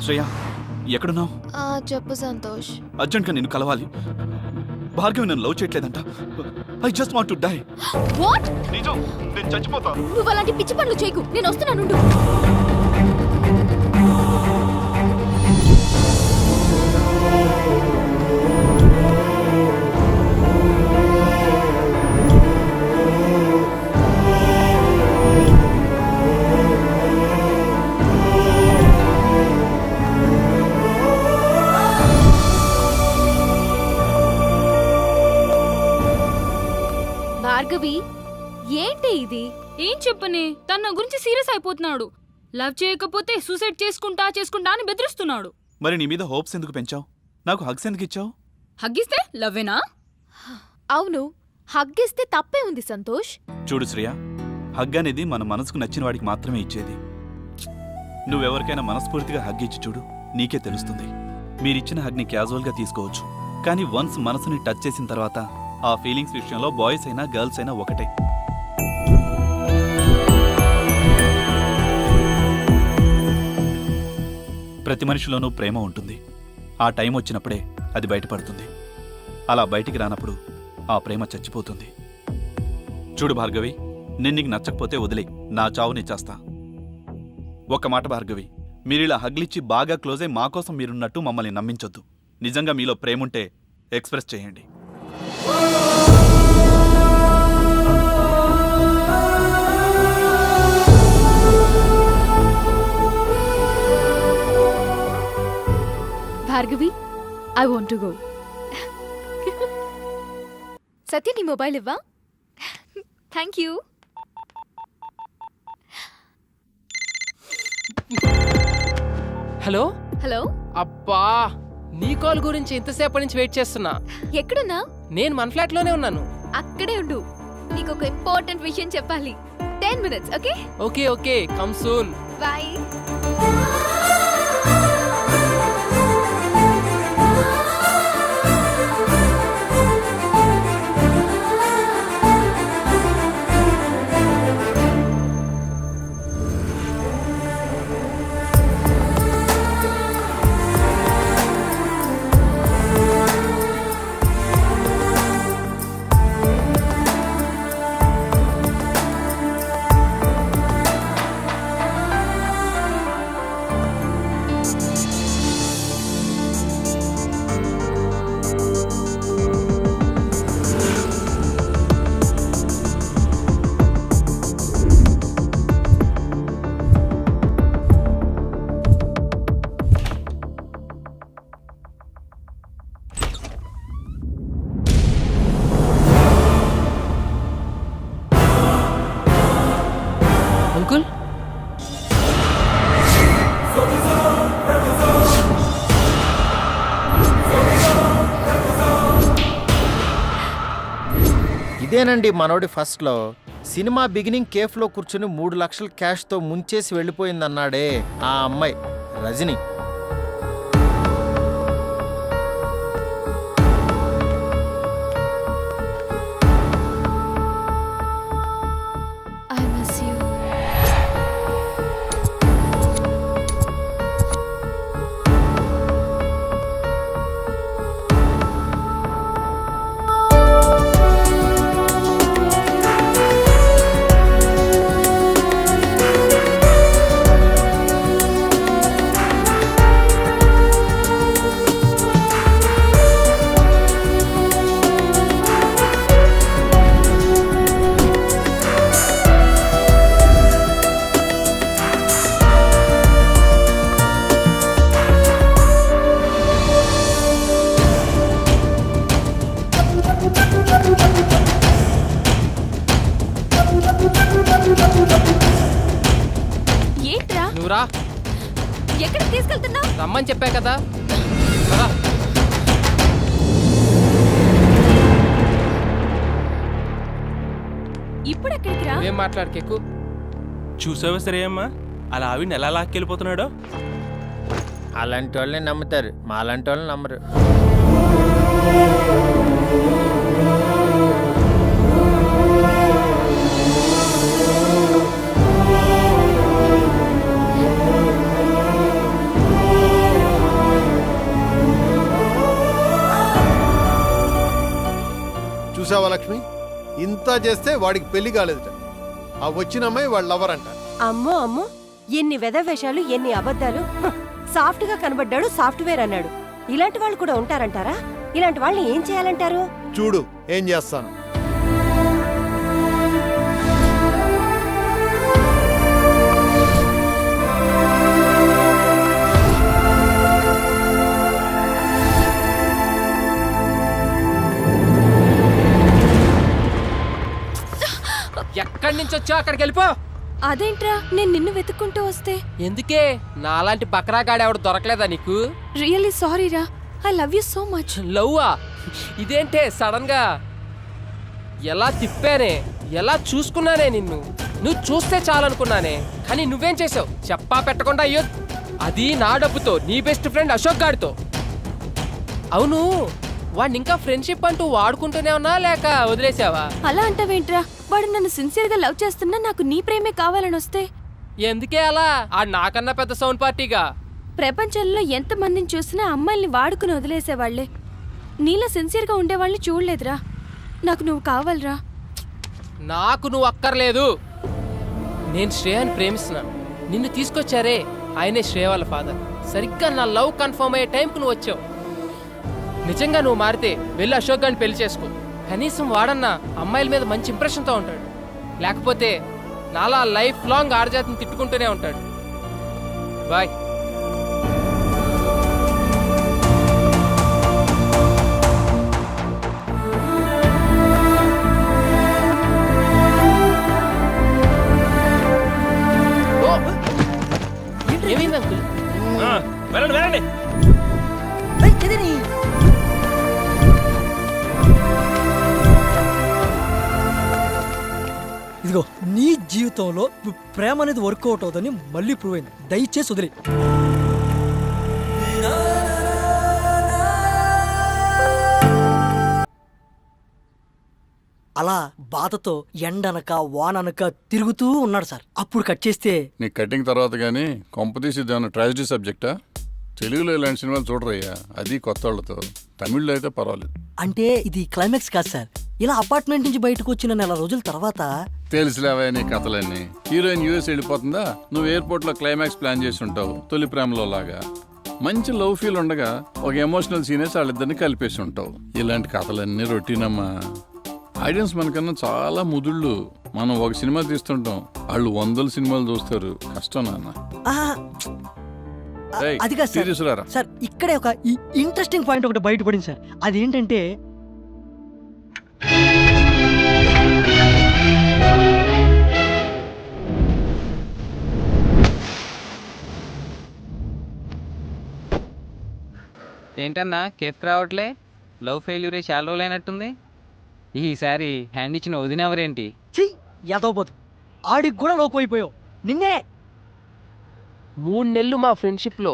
శ్రేయ ఎక్కడున్నావు? చెప్పు సంతోష్. అర్జెంట్గా నేను కలవాలి. భార్గవి నన్ను లవ్ చేయట్లేదంట. I just want to die. What? నిజం, నేను చచ్చిపోతాను. నువ్వు అలాంటి పిచ్చి పనులు చేయకు, నేను వస్తున్నాను. భార్గవి, ఏంటి ఇది? ఏం చెప్పని, తన గురించి సీరియస్ అయిపోతున్నాడు. లవ్ చేయకపోతే సూసైడ్ చేసుకుంటా అని బెదిరిస్తున్నాడు. మరి నీ మీద హోప్స్ ఎందుకు పెంచావు? నాకు హగ్స్ ఎందుకు ఇచ్చావు? హగ్గిస్తే లవ్వేనా? అవును, హగ్గిస్తే తప్పే ఉంది సంతోష్. చూడు శ్రేయ, హగ్ అనేది మన మనసుకు నచ్చిన వాడికి మాత్రమే ఇచ్చేది. నువ్వెవరికైనా మనస్ఫూర్తిగా హగ్ ఇచ్చి చూడు, నీకే తెలుస్తుంది. మీరిచ్చిన హగ్ని క్యాజువల్గా తీసుకోవచ్చు, కానీ వన్స్ మనసుని టచ్ చేసిన తర్వాత ఆ ఫీలింగ్స్ విషయంలో బాయ్స్ అయినా గర్ల్స్ అయినా ఒకటే. ప్రతి మనిషిలోనూ ప్రేమ ఉంటుంది. ఆ టైం వచ్చినప్పుడే అది బయటపడుతుంది. అలా బయటికి రానప్పుడు ఆ ప్రేమ చచ్చిపోతుంది. చూడు భార్గవి, నేను నీకు నచ్చకపోతే వదిలే, నా చావు నిచ్చేస్తా. ఒక్క మాట భార్గవి, మీరిలా హగ్లిచ్చి బాగా క్లోజ్ అయి మా కోసం మీరున్నట్టు మమ్మల్ని నమ్మించొద్దు. నిజంగా మీలో ప్రేముంటే ఎక్స్ప్రెస్ చేయండి. Bhargavi, I want to go. Satya, నీ మొబైల్ ఇవ్వా? Thank you. Hello hello. అబ్బా, నీ కాల్ గురించి ఇంతసేపటి నుంచి వెయిట్ చేస్తున్నా. ఎక్కడున్నా? నేను మన ఫ్లాట్ లోనే ఉన్నాను. అక్కడే ఉండు, నీకు ఒక ఇంపార్టెంట్ విషయం చెప్పాలి. 10 minutes, okay? Okay okay, come soon. Bye. Uncle, ఇదేనండి మనోడి ఫస్ట్లో. సినిమా బిగినింగ్ కేఫ్లో కూర్చుని 3 లక్షల క్యాష్తో ముంచేసి వెళ్ళిపోయిందన్నాడే ఆ అమ్మాయి రజని. I miss you. ఏంట్రా? నువ్వురా. ఎక్కడికి తీసుకెళ్తున్నావు? రమ్మని చెప్పా కదా. రా. ఇప్పుడు ఎక్కడికి రా? ఏం మాట్లాడకెక్కు. చూసావా సరే అమ్మా, అలా ఆవిడని ఎలా లాక్కెళ్ళిపోతున్నాడో. అలాంటి వాళ్ళని నమ్ముతారు, మాలాంటి వాళ్ళని నమ్మరు. చూసావా లక్ష్మి, ఇంత చేస్తే వాడికి పెళ్లి కాలేదుట. ఆ వచ్చిన అమ్మాయి వాళ్ళ లవర్ అంట. అమ్మో అమ్మో, ఎన్ని వెధవేషాలు, ఎన్ని అబద్ధాలు. సాఫ్ట్ గా కనబడ్డాడు, సాఫ్ట్వేర్ అన్నాడు. ఇలాంటి వాళ్ళు కూడా ఉంటారంటారా? ఇలాంటి వాళ్ళని ఏం చేయాలంటారు? చూడు ఏం చేస్తాను. ఎక్కడి నుంచి వచ్చావు అక్కడికి వెళ్ళిపో. అదేంట్రా నేను నిన్ను వెతుక్కుంటూ వస్తే? ఎందుకే నాలాంటి బకరాగాడు ఎవడు దొరకలేదా నీకు? రియల్లీ సారీ రా, I love you so much. లవ్వా? ఇదేంటే సడన్ గా? ఎలా తిప్పానే, ఎలా చూసుకున్నానే నిన్ను. నువ్వు చూస్తే చాలనుకున్నానే, కానీ నువ్వేం చేసావు చెప్పా పెట్టకుండా? అయ్యో, అది నా డబ్బుతో నీ బెస్ట్ ఫ్రెండ్ అశోక్ గాడితో. అవును, వాడిని ఇంకా ఫ్రెండ్షిప్ అంటూ వాడుకుంటూనే ఉన్నా లేక వదిలేసావా? అలా అంటావేంట్రా? వాడు నన్ను సిన్సియర్ గా లవ్ చేస్తున్నా, నాకు నీ ప్రేమే కావాలని వస్తే? ఎందుకే అలా? ఆ నాకన్నా పెద్ద సౌండ్ పార్టీగా. ప్రపంచంలో ఎంత మందిని చూసినా అమ్మాయిల్ని వాడుకుని వదిలేసేవాళ్లే. నీలా సిన్సియర్ గా ఉండేవాళ్ళని చూడలేదురా. నాకు నువ్వు కావాలరా. నాకు నువ్వు అక్కర్లేదు. నేను శ్రేయాని ప్రేమిస్తున్నాను. నిన్ను తీసుకొచ్చారే ఆయనే శ్రేయ వాళ్ళ ఫాదర్. సరిగ్గా నా లవ్ కన్ఫర్మ్ అయ్యే టైంకి నువ్వు వచ్చావు. నిజంగా నువ్వు మారితే వెళ్ళి అశోక్ గారిని పెళ్లి చేసుకో. కనీసం వాడన్నా అమ్మాయిల మీద మంచి ఇంప్రెషన్తో ఉంటాడు. లేకపోతే నాలా లైఫ్ లాంగ్ ఆడజాతిని తిట్టుకుంటూనే ఉంటాడు. బాయ్. ఏమైంది అంకుల్? వెళ్ళండి వెళ్ళండి. ఇదిగో నీ జీవితంలో ప్రేమ అనేది వర్కౌట్ అవుతుందని మళ్ళీ ప్రూవ్ అయింది. దయచేసి వదిలే. అలా బాధతో ఎండనక వాననక తిరుగుతూ ఉన్నాడు సార్. అప్పుడు కట్ చేస్తే నీ కటింగ్ తర్వాత కానీ కొంపతీసి దాని ట్రాజడీ సబ్జెక్టా? తెలుగులో ఇలాంటి సినిమాలు చూడరయ్యా, అది కొత్త వాళ్ళతో. తమిళ్లో అయితే పర్వాలేదు. అంటే ఇది క్లైమాక్స్ కాదు సార్. ఇలా అపార్ట్మెంట్ నుంచి బయటకు వచ్చిన నెల రోజుల తర్వాత తెలుసులేవా నీ కథలన్నీ. హీరోయిన్ యూఎస్ వెళ్ళిపోతుందా, నువ్వు ఎయిర్పోర్ట్ లో క్లైమాక్స్ ప్లాన్ చేసి ఉంటావు తొలి ప్రేమలో లాగా. మంచి లవ్ ఫీల్ ఉండగా ఒక ఎమోషనల్ సీనేసి వాళ్ళిద్దరిని కలిపేసి ఉంటావు. ఇలాంటి కథలన్నీ రొటీనమ్మా. ఆడియన్స్ మనకన్నా చాలా ముదుళ్ళు. మనం ఒక సినిమా తీస్తుంటాం, వాళ్ళు 100 సినిమాలు చూస్తారు. కష్టం నాన్న. అది కాదు సార్. సార్ ఇక్కడే ఒక ఇంట్రెస్టింగ్ పాయింట్ ఒకటి బయటపడింది సార్. అదేంటంటే ఏంటన్నా కేఫ్ రావట్లే? లవ్ ఫెయిల్యూరే చాలా రోజులైనట్టుంది. ఈసారి హ్యాండ్ ఇచ్చిన వదినెవరేంటి? ఛీ యాదవపోతు, ఆడికి కూడా లోకు అయిపోయావు. నిన్నే 3 నెలలు మా ఫ్రెండ్షిప్లో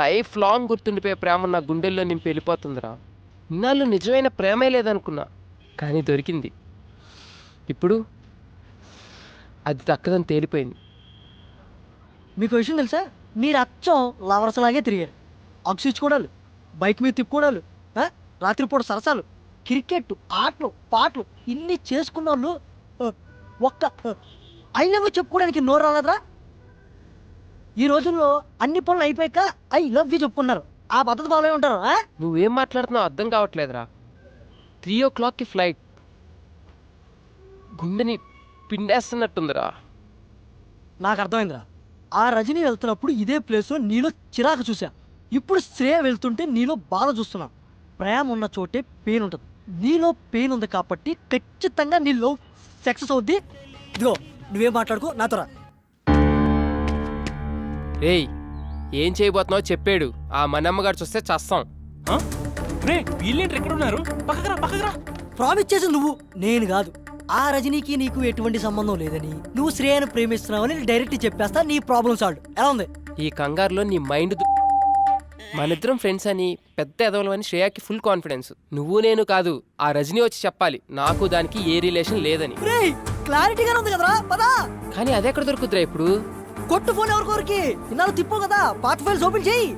లైఫ్ లాంగ్ గుర్తుండిపోయే ప్రేమ నా గుండెల్లో నింపి వెళ్ళిపోతుందిరా. ఇన్నాళ్ళు నిజమైన ప్రేమే లేదనుకున్నా, కానీ దొరికింది. ఇప్పుడు అది దక్కదని తేలిపోయింది. మీకు విషయం తెలుసా? మీరు అచ్చం లవర్స్ లాగే తిరిగారు. అక్స్ ఇచ్చుకోవడాలు, బైక్ మీద తిప్పుకోవడాలు, రాత్రిపూట సరసాలు, క్రికెట్, ఆటలు, పాటలు ఇన్ని చేసుకున్న వాళ్ళు ఒక్క ఐ లవ్ యూ చెప్పుకోవడానికి నోరు రాలేదురా? ఈ రోజుల్లో అన్ని పనులు అయిపోయాక ఐ లవ్ యూ చెప్పుకున్నారు. ఆ పద్ధతి బాగా ఉంటారు. నువ్వేం మాట్లాడుతున్నావు అర్థం కావట్లేదురా. 3 o'clockకి ఫ్లైట్. గుండెని పిండేస్తున్నట్టుందిరా. నాకు అర్థమైందిరా. ఆ రజనీ వెళ్తున్నప్పుడు ఇదే ప్లేస్లో నీలో చిరాకు చూసా. ఇప్పుడు శ్రేయ వెళ్తుంటే నీలో బాధ చూస్తున్నా. ప్రేమ ఉన్న చోటే పెయిన్ ఉంటుంది. నీలో పెయిన్ ఉంది కాబట్టి ఖచ్చితంగా నీలో సక్సెస్ అవుద్ది. ఇదిగో నువ్వేం మాట్లాడుకో, నాతో రా. రేయ్, ఏం చేయబోతున్నావు చెప్పాడు. ఆ మనమ్మగారు చూస్తే చస్తాం. వీళ్ళేంటి ఎక్కడ ఉన్నారు? పక్కరా. ప్రామిస్ చేసి నువ్వు, నేను కాదు. ఆ రజనీకి నీకు ఎటువంటి సంబంధం లేదని, నువ్వు శ్రేయను ప్రేమిస్తున్నావని డైరెక్ట్ చెప్పేస్తా. నీ ప్రాబ్లం సాల్వ్. ఎలా ఉంది? ఈ కంగారులో నీ మైండ్ మనిద్దరం ఫ్రెండ్స్ అని పెద్ద ఎదవలమని శ్రేయాకి ఫుల్ కాన్ఫిడెన్స్. నువ్వు నేను కాదు, ఆ రజనీ వచ్చి చెప్పాలి నాకు దానికి ఏ రిలేషన్ లేదని. క్లారిటీగానే ఉంది కదరా, పదా. కానీ అదెక్కడ దొరుకుతురా ఇప్పుడు? కొట్టు ఫోన్ ఎవరికోరికి ఇన్నాళ్ళు తిప్పు కదా, పాత ఫైల్స్ ఓపెన్ చేయి.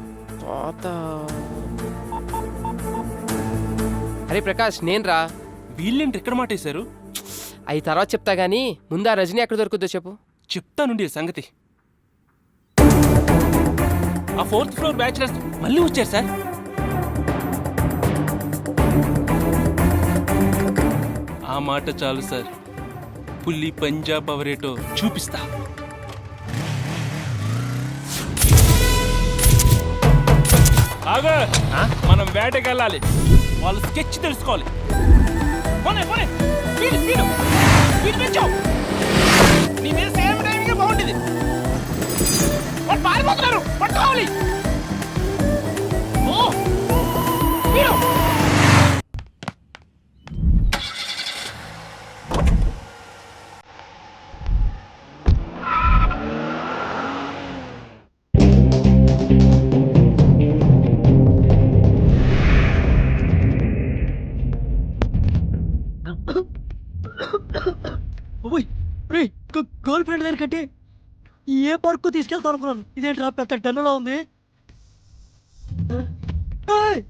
అరే ప్రకాష్, నేను రా. వీళ్ళేంటి ఎక్కడ మాటేశారు? అవి తర్వాత చెప్తా గానీ ముందు ఆ రజనీ ఎక్కడ దొరుకుద్దో చెప్పు. చెప్తానుండి ఈ సంగతి. ఆ 4th ఫ్లోర్ బ్యాచిలర్స్ మళ్ళీ వచ్చారు సార్. ఆ మాట చాలు సార్, పుల్లి పంజాబ్ అవరేటో చూపిస్తా. ఆగా, మనం వేటకి వెళ్ళాలి. వాళ్ళ స్కెచ్ తెలుసుకోవాలి. పోనే పోనే, స్పీడ్ స్పీడ్ స్పీడ్ పెంచావు. నీ మీద సేమ్ టైంగా బాగుండేది. వాళ్ళు పారిపోతున్నారు, పట్టుకోవాలి. ఓ స్పీడ్. గర్ల్ ఫ్రెండ్ దగ్గర కంటే ఏ పార్కు తీసుకెళ్తాను అనుకున్నాను. ఇదేంటి రా పెద్ద టన్నులో ఉంది. ఏయ్!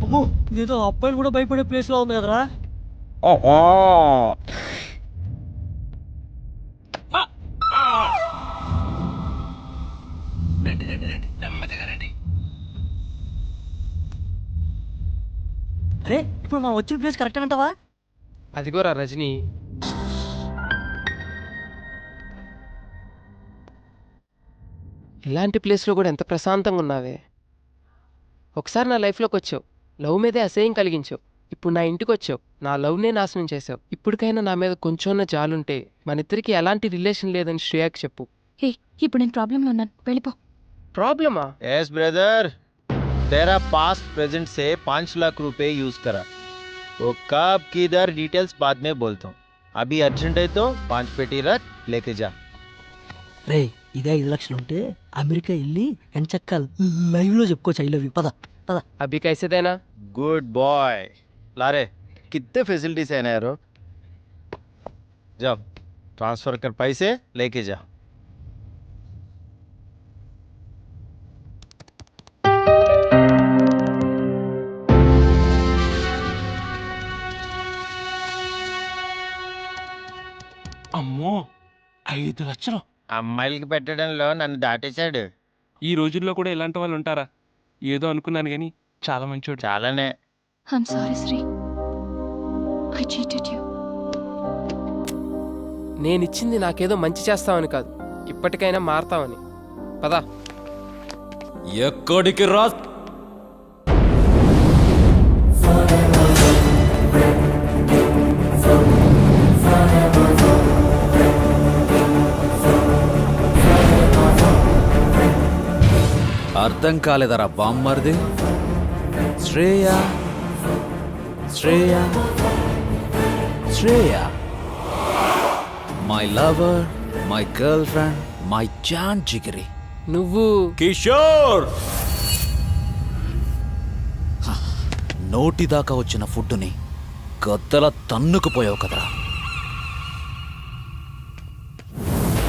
అమ్మో, ఇదేదో అబ్బాయిలు కూడా భయపడే ప్లేస్ లో ఉంది కదరా. అరే, ఇప్పుడు మనం వచ్చిన ప్లేస్ కరెక్ట్ అంటావా? అదిగోరా రజనీ. ఇలాంటి ప్లేస్లో కూడా ఎంత ప్రశాంతంగా ఉన్నావే. ఒకసారి నా లైఫ్లోకి వచ్చావు, లవ్ మీదే అసహ్యం కలిగించావు. ఇప్పుడు నా ఇంటికి వచ్చావు, నా లవ్నే నాశనం చేసావు. ఇప్పటికైనా నా మీద కొంచెం జాలుంటే మన ఇద్దరికి ఎలాంటి రిలేషన్ లేదని శ్రేయాకి చెప్పు. ఇప్పుడు నేను ప్రాబ్లంలో ఉన్నాను, వెళ్ళిపో. ప్రాబ్లమా? यस ब्रदर, तेरा पास्ट प्रेजेंट से 5 लाख रुपए यूज करा. वो कब किधर डिटेल्स बाद में बोलता हूँ. अभी अर्जेंट है तो 5 पेटी रख लेके जा. రే, ఇదే 5 లక్షలు ఉంటే అమెరికా వెళ్ళి ఎంచక్క లైవ్ లో చెప్పుకోవచ్చు ఐ లవ్ యూ. పద పద. అభి కైసేదేనా? Good boy. लारे कितने फैसिलिटीज है ना यारो. जाओ ट्रांसफर कर पैसे लेके जा. అమ్మో, 5 లక్షలు! అమ్మాయిలకి పెట్టడంలో నన్ను దాటేశాడు. ఈ రోజుల్లో కూడా ఇలాంటి వాళ్ళు ఉంటారా? ఏదో అనుకున్నాను కానీ చాలా మంచోడు. చాలానే. I'm sorry Sri, I cheated you. నేనిచ్చింది నాకేదో మంచి చేస్తామని కాదు, ఇప్పటికైనా మారతామని. పదా. ఎక్కడికి రా? అర్థం కాలేదరా బామ్మర్ది? Shreya Shreya Shreya, my lover, my girlfriend, my జాన్ జిగిరి. నువ్వు కిషోర్! నోటి దాకా వచ్చిన ఫుడ్డుని గద్దల తన్నుకుపోయావు కదరా.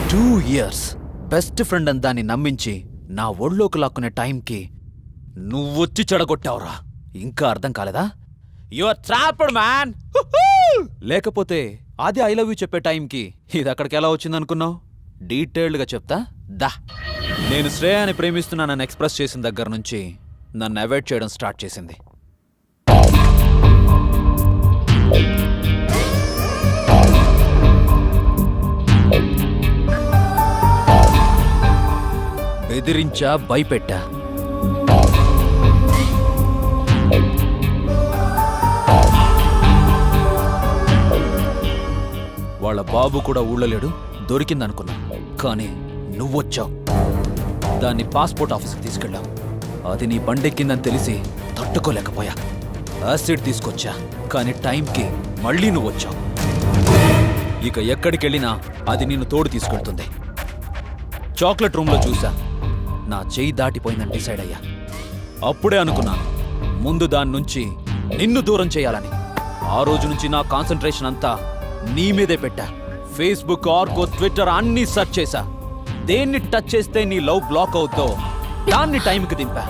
2 years బెస్ట్ ఫ్రెండ్ అని దాన్ని నమ్మించి నా ఒళ్ళోకి లాక్కునే టైంకి నువ్వొచ్చి చెడగొట్టావురా. ఇంకా అర్థం కాలేదా? Your trapped man. లేకపోతే అది ఐ లవ్ యూ చెప్పే టైంకి ఇది అక్కడికి ఎలా వచ్చిందనుకున్నావు? డీటెయిల్డ్గా చెప్తా దా. నేను శ్రేయాని ప్రేమిస్తున్నానని ఎక్స్ప్రెస్ చేసిన దగ్గర నుంచి నన్ను అవాయిడ్ చేయడం స్టార్ట్ చేసింది. బెదిరించా, భయపెట్టా. వాళ్ళ బాబు కూడా ఊళ్ళో లేడు, దొరికిందనుకున్నా. కానీ నువ్వొచ్చావు, దాన్ని పాస్పోర్ట్ ఆఫీస్కి తీసుకెళ్ళావు. అది నీ బండెక్కిందని తెలిసి తట్టుకోలేకపోయా. యాసిడ్ తీసుకొచ్చా, కానీ టైంకి మళ్ళీ నువ్వు వచ్చావు. ఇక ఎక్కడికెళ్ళినా అది నిన్ను తోడు తీసుకెళ్తుంది. చాక్లెట్ రూమ్లో చూసా, నా చెయ్యి దాటిపోయిందని డిసైడ్ అయ్యా. అప్పుడే అనుకున్నాను ముందు దాని నుంచి నిన్ను దూరం చేయాలని. ఆ రోజు నుంచి నా కాన్సంట్రేషన్ అంతా నీ మీదే పెట్టా. ఫేస్బుక్, ఆర్కో, ట్విట్టర్ అన్నీ సెర్చ్ చేశా. దేన్ని టచ్ చేస్తే నీ లవ్ బ్లాక్ అవుతో దాన్ని టైంకి దింపా.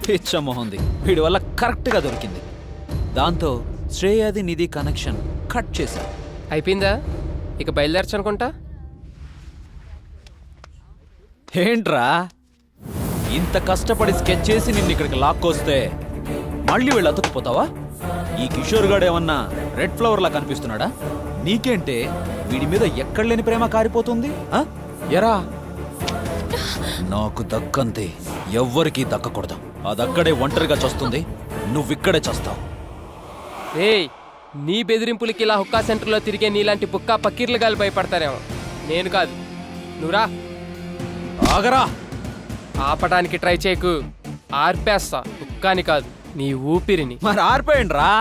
పిచ్చమోహంది వీడి వల్ల కరెక్ట్గా దొరికింది. దాంతో శ్రేయాది నిధి కనెక్షన్ కట్ చేశా. అయిపోయిందా? ఇక బయలుదేరచ్చు అనుకుంటా. ఏంట్రా ఇంత కష్టపడి స్కెచ్ చేసి నిన్ను ఇక్కడికి లాక్కొస్తే మళ్ళీ వీళ్ళు అతుక్కుపోతావా? ఈ కిషోర్ గాడు ఏమన్నా రెడ్ ఫ్లవర్ లా కనిపిస్తున్నాడా? నీకేంటే వీడి మీద ఎక్కడ లేని ప్రేమ కారిపోతుంది. ఎరా నాకు దక్కంతే ఎవ్వరికీ దక్కకూడదు. అదక్కడే ఒంటరిగా చస్తుంది, నువ్విక్కడే చస్తావు. ఏయ్, నీ బెదిరింపులకి ఇలా హుక్కా సెంటర్లో తిరిగే నీలాంటి బుక్కా పకీర్లు గాలి భయపడతారేమో. నేను కాదు, నువ్వురా. ఆగరా. ఆపడానికి ట్రై చేయకు, ఆర్పేస్తా. హుక్కాని కాదు, నీ ఊపిరిని. మరి ఆర్పేయండి రా.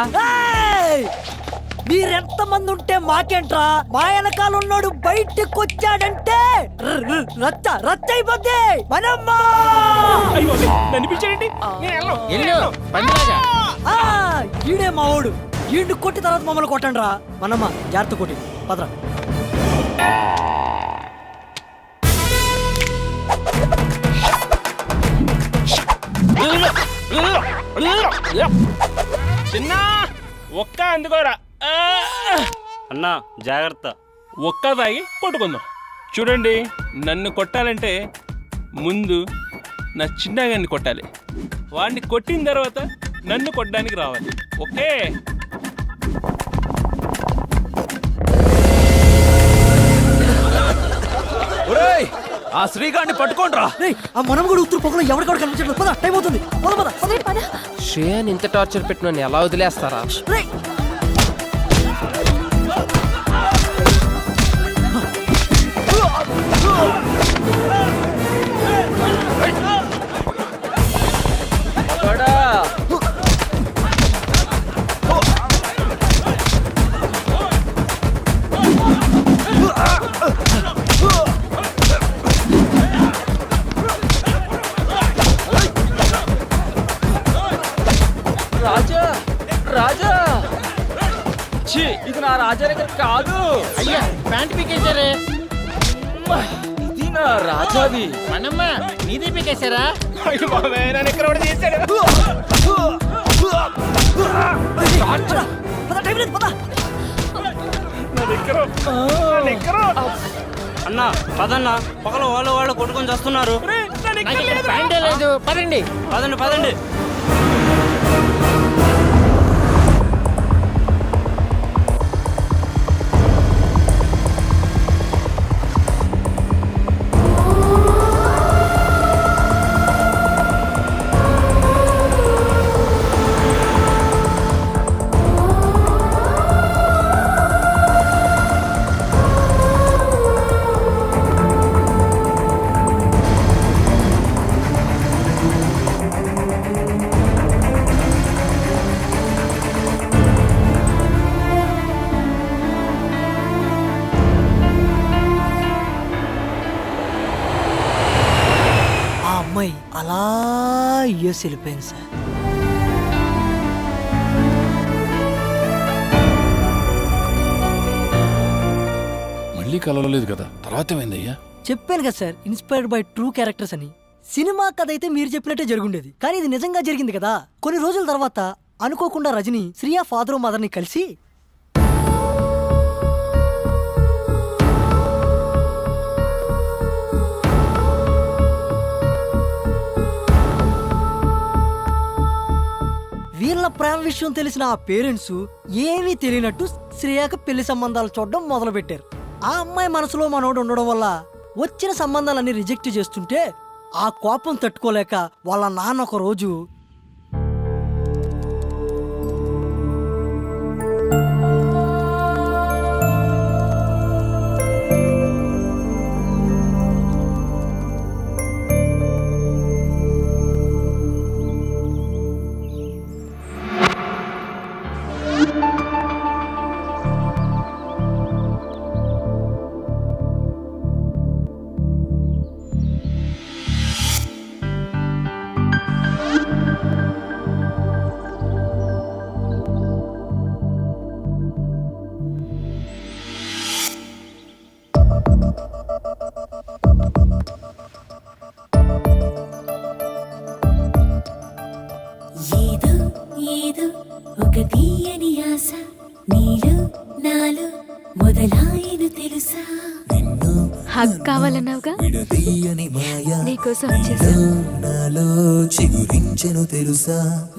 మీరెంత మంది ఉంటే మాకేంట్రా? మా వెనకాల ఉన్నాడు బయటికి వచ్చాడంటే రచ్చ రచ్చ అయిపోద్ది. మనమ్మా ఈడే మా వాడు. ఈడు కొట్టి తర్వాత మమ్మల్ని కొట్టండి రా. మనమ్మ జాగ్రత్త కొట్టి పదరా. చిన్న ఒక్క అందుకోరా. అన్నా జాగ్రత్త. ఒక్క తాగి కొట్టుకుందాం. చూడండి, నన్ను కొట్టాలంటే ముందు నా చిన్నగాన్ని కొట్టాలి. వాడిని కొట్టిన తర్వాత నన్ను కొట్టడానికి రావాలి. ఓకే? ఆ శ్రీగాడిని పట్టుకోండ్రా. ఆ మనం కూడా ఉత్తర పొగలో ఎవరికక్కడ కనిపించట్లేదు. పద, టైం అవుతుంది. శ్రేయాని ఇంత టార్చర్ పెట్టిన ఎలా వదిలేస్తారా? రాజా రాజా, ఇది నా రాజా దగ్గర కాదు. అయ్యా, ప్యాంట్ పీకేశారే. ఇది నా రాజాది. మనమ్మ నీది పీకేశారా? అన్నా పదన్నా, పక్కన వాళ్ళు కొట్టుకొని చేస్తున్నారు. ప్యాంటే లేదు. పదండి పదండి పదండి. అలా యూఎస్ వెళ్ళిపోయింది సార్. మళ్ళీ కలవలేదు కదా, తర్వాత ఏమైందయ్యా? చెప్పాను కదా sir, inspired by true characters అని. సినిమా కథ అయితే మీరు చెప్పినట్టే జరుగుండేది, కానీ ఇది నిజంగా జరిగింది కదా. కొన్ని రోజుల తర్వాత అనుకోకుండా రజని శ్రియా ఫాదర్ మదర్ని కలిసి వీళ్ళ ప్రేమ విషయం తెలిసిన ఆ పేరెంట్స్ ఏమీ తెలియనట్టు శ్రేయాకి పెళ్లి సంబంధాలు చూడడం మొదలుపెట్టారు. ఆ అమ్మాయి మనసులో మనోడు ఉండడం వల్ల వచ్చిన సంబంధాలన్నీ రిజెక్ట్ చేస్తుంటే ఆ కోపం తట్టుకోలేక వాళ్ళ నాన్న ఒక రోజు హగ్ కావాలన్నావుగా నీకోసం వచ్చేసా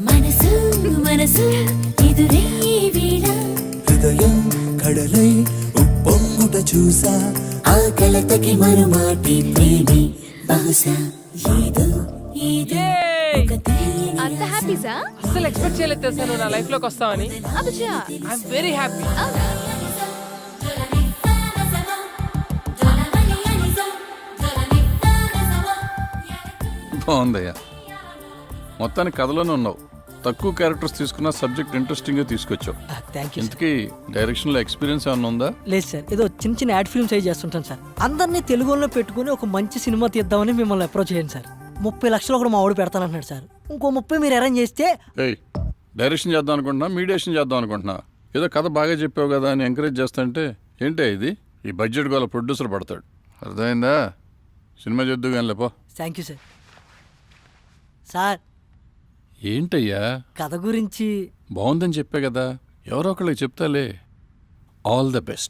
మనసు మనసు ఎదురే వేళ హృదయం కడలై ఉప్పొంగుట చూసా ఆ కలతకి మరుమాటి ప్రేమి బహుశా ఏదో ఏదో ఒక తెలియని అంత హ్యాపీసా అసలు ఎక్స్పెక్ట్ చేయలేదు తెలుసా నువ్వు నా లైఫ్ లోకి వస్తావని. అబ్బా ఐఎమ్ వెరీ హ్యాపీ. బాగుందయ్యా, మొత్తానికి కథలోనే ఉన్నావు. తక్కువ క్యారెక్టర్స్ తీసుకున్న సబ్జెక్ట్ ఇంట్రెస్టింగ్గా తీసుకొచ్చావు. Thank you. ఇంతకీ డైరెక్షన్లో ఎక్స్పీరియన్స్ ఏమన్నా ఉందా? లేదు సార్, ఏదో చిన్న చిన్న యాడ్ ఫిల్మ్స్ అవి చేస్తుంటాను సార్. అందరినీ తెలుగులో పెట్టుకుని ఒక మంచి సినిమా తీద్దామని మిమ్మల్ని అప్రోచ్ చేయండి సార్. 30 లక్షలు ఒకటి మా వాడు పెడతానంటున్నాడు సార్. ఇంకో 30 మీరు అరేంజ్ చేస్తే. ఏయ్, డైరెక్షన్ చేద్దాం అనుకుంటున్నా, మీడియేషన్ చేద్దాం అనుకుంటున్నా. ఏదో కథ బాగా చెప్పావు కదా అని ఎంకరేజ్ చేస్తాంటే ఏంటే ఇది? ఈ బడ్జెట్ గల ప్రొడ్యూసర్ పడతాడు. అర్థమైందా? సినిమా చేద్దు కానీ లేపో. Thank you sir. సార్, ఏంటయ్యా కథ గురించి బాగుందని చెప్పే కదా, ఎవరో ఒకళ్ళకి చెప్తాలే. All the best.